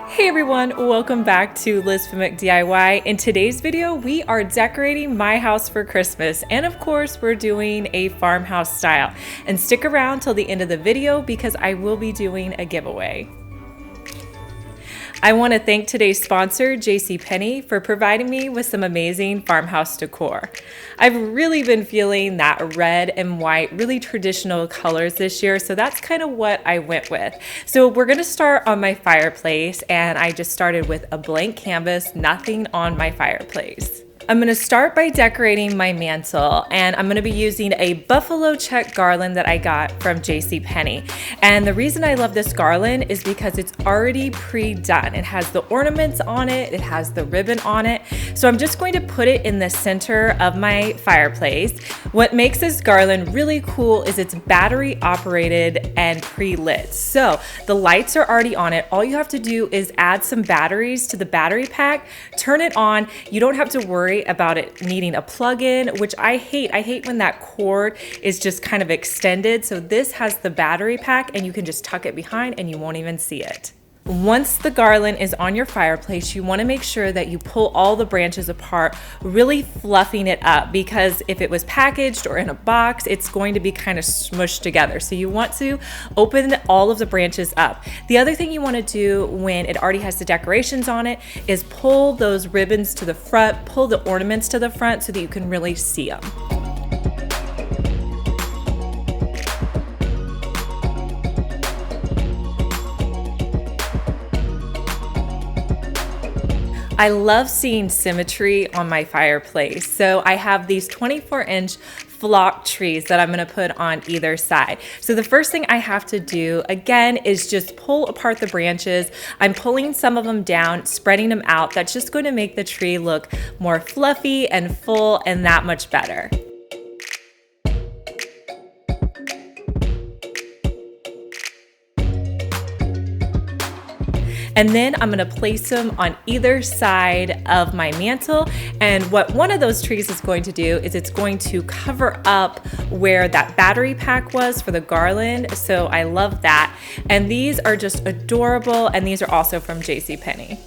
Hey everyone, welcome back to lizfenwickdiy. In today's video, we are decorating my house for Christmas, and of course, we're doing a farmhouse style. And stick around till the end of the video because I will be doing a giveaway. I want to thank today's sponsor, JCPenney, for providing me with some amazing farmhouse decor. I've really been feeling that red and white, really traditional colors this year, so that's kind of what I went with. So we're going to start on my fireplace, and I just started with a blank canvas, nothing on my fireplace. I'm going to start by decorating my mantle, and I'm going to be using a buffalo check garland that I got from JCPenney. And the reason I love this garland is because it's already pre-done. It has the ornaments on it, it has the ribbon on it. So I'm just going to put it in the center of my fireplace. What makes this garland really cool is it's battery operated and pre-lit. So the lights are already on it. All you have to do is add some batteries to the battery pack, turn it on. You don't have to worry about it needing a plug-in, which I hate. I hate when that cord is just kind of extended. So this has the battery pack and you can just tuck it behind and you won't even see it. Once the garland is on your fireplace, you want to make sure that you pull all the branches apart, really fluffing it up, because if it was packaged or in a box, it's going to be kind of smushed together. So you want to open all of the branches up. The other thing you want to do when it already has the decorations on it is pull those ribbons to the front, pull the ornaments to the front so that you can really see them. I love seeing symmetry on my fireplace. So I have these 24-inch flock trees that I'm gonna put on either side. So the first thing I have to do, again, is just pull apart the branches. I'm pulling some of them down, spreading them out. That's just going to make the tree look more fluffy and full and that much better. And then I'm gonna place them on either side of my mantle. And what one of those trees is going to do is it's going to cover up where that battery pack was for the garland. So I love that. And these are just adorable. And these are also from JCPenney.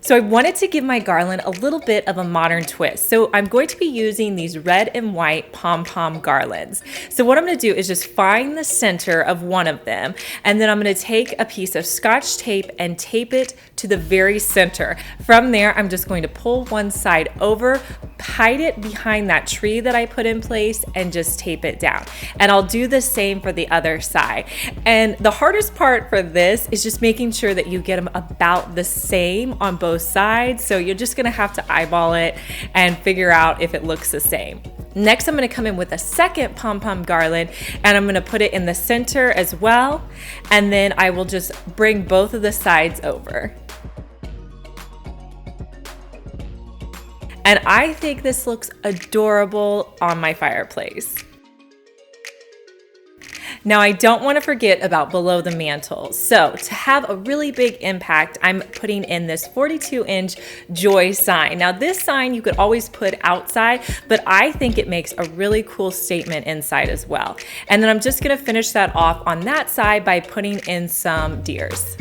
So I wanted to give my garland a little bit of a modern twist. So I'm going to be using these red and white pom-pom garlands. So what I'm gonna do is just find the center of one of them, and then I'm gonna take a piece of Scotch tape and tape it to the very center. From there, I'm just going to pull one side over, hide it behind that tree that I put in place, and just tape it down. And I'll do the same for the other side. And the hardest part for this is just making sure that you get them about the same on both sides. So you're just gonna have to eyeball it and figure out if it looks the same. Next, I'm gonna come in with a second pom-pom garland and I'm gonna put it in the center as well. And then I will just bring both of the sides over. And I think this looks adorable on my fireplace. Now, I don't want to forget about below the mantle. So to have a really big impact, I'm putting in this 42-inch joy sign. Now this sign you could always put outside, but I think it makes a really cool statement inside as well. And then I'm just going to finish that off on that side by putting in some deers.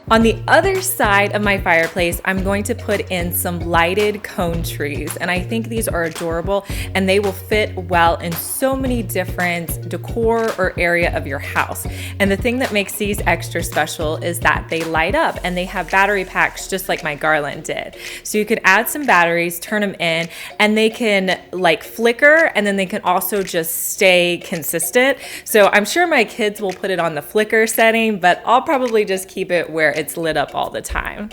On the other side of my fireplace, I'm going to put in some lighted cone trees, and I think these are adorable and they will fit well in so many different decor or area of your house. And the thing that makes these extra special is that they light up and they have battery packs just like my garland did. So you can add some batteries, turn them in, and they can like flicker, and then they can also just stay consistent. So I'm sure my kids will put it on the flicker setting, but I'll probably just keep it where it's lit up all the time.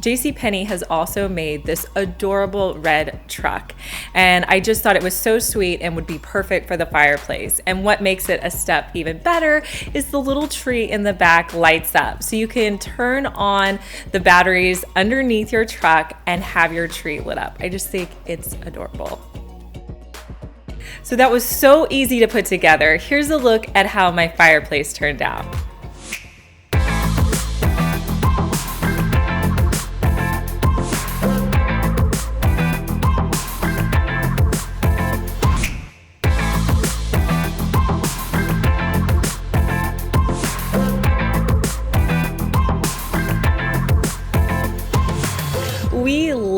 JCPenney has also made this adorable red truck, and I just thought it was so sweet and would be perfect for the fireplace. And what makes it a step even better is the little tree in the back lights up, so you can turn on the batteries underneath your truck and have your tree lit up. I just think it's adorable. So that was so easy to put together. Here's a look at how my fireplace turned out.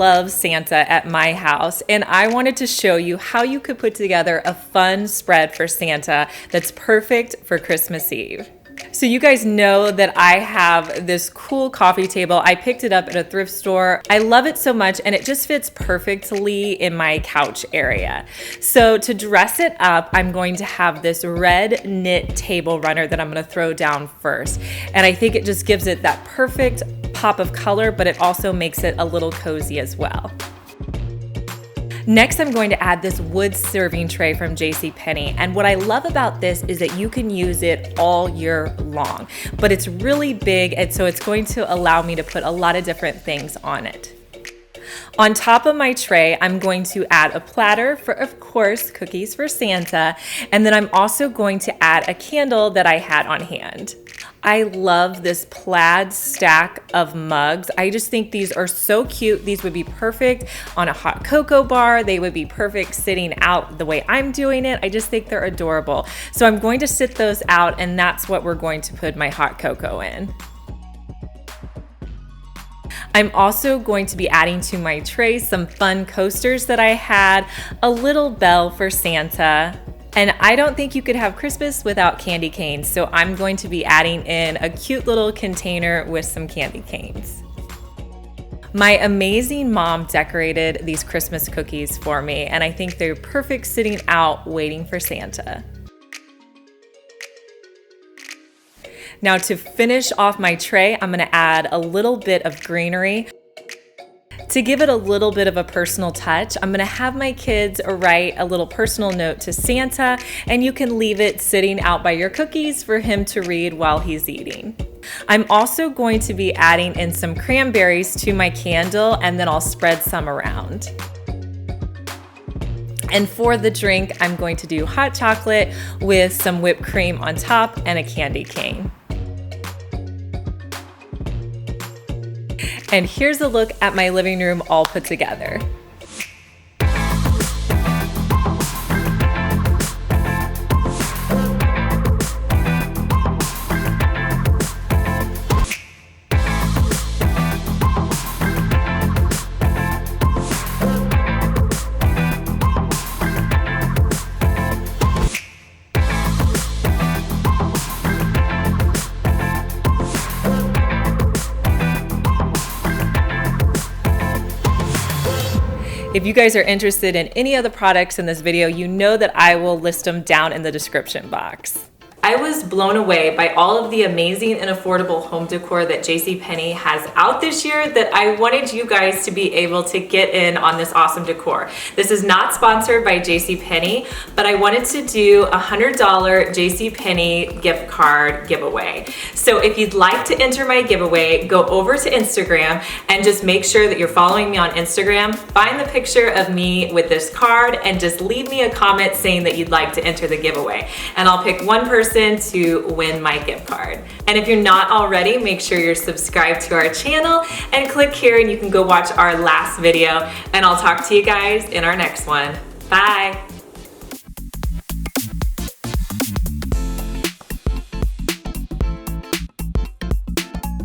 love Santa at my house, and I wanted to show you how you could put together a fun spread for Santa that's perfect for Christmas Eve. So you guys know that I have this cool coffee table. I picked it up at a thrift store. I love it so much, and it just fits perfectly in my couch area. So to dress it up, I'm going to have this red knit table runner that I'm going to throw down first. And I think it just gives it that perfect pop of color, but it also makes it a little cozy as well. Next, I'm going to add this wood serving tray from JCPenney. And what I love about this is that you can use it all year long, but it's really big, and so it's going to allow me to put a lot of different things on it. On top of my tray, I'm going to add a platter for, of course, cookies for Santa. And then I'm also going to add a candle that I had on hand. I love this plaid stack of mugs. I just think these are so cute. These would be perfect on a hot cocoa bar. They would be perfect sitting out the way I'm doing it. I just think they're adorable. So I'm going to sit those out, and that's what we're going to put my hot cocoa in. I'm also going to be adding to my tray some fun coasters that I had, a little bell for Santa, and I don't think you could have Christmas without candy canes, so I'm going to be adding in a cute little container with some candy canes. My amazing mom decorated these Christmas cookies for me, and I think they're perfect sitting out waiting for Santa. Now to finish off my tray, I'm gonna add a little bit of greenery. To give it a little bit of a personal touch, I'm gonna have my kids write a little personal note to Santa, and you can leave it sitting out by your cookies for him to read while he's eating. I'm also going to be adding in some cranberries to my candle, and then I'll spread some around. And for the drink, I'm going to do hot chocolate with some whipped cream on top and a candy cane. And here's a look at my living room all put together. If you guys are interested in any of the products in this video, you know that I will list them down in the description box. I was blown away by all of the amazing and affordable home decor that JCPenney has out this year that I wanted you guys to be able to get in on this awesome decor. This is not sponsored by JCPenney, but I wanted to do a $100 JCPenney gift card giveaway. So if you'd like to enter my giveaway, go over to Instagram and just make sure that you're following me on Instagram. Find the picture of me with this card and just leave me a comment saying that you'd like to enter the giveaway. And I'll pick one person to win my gift card. And if you're not already, make sure you're subscribed to our channel and click here and you can go watch our last video, and I'll talk to you guys in our next one. Bye.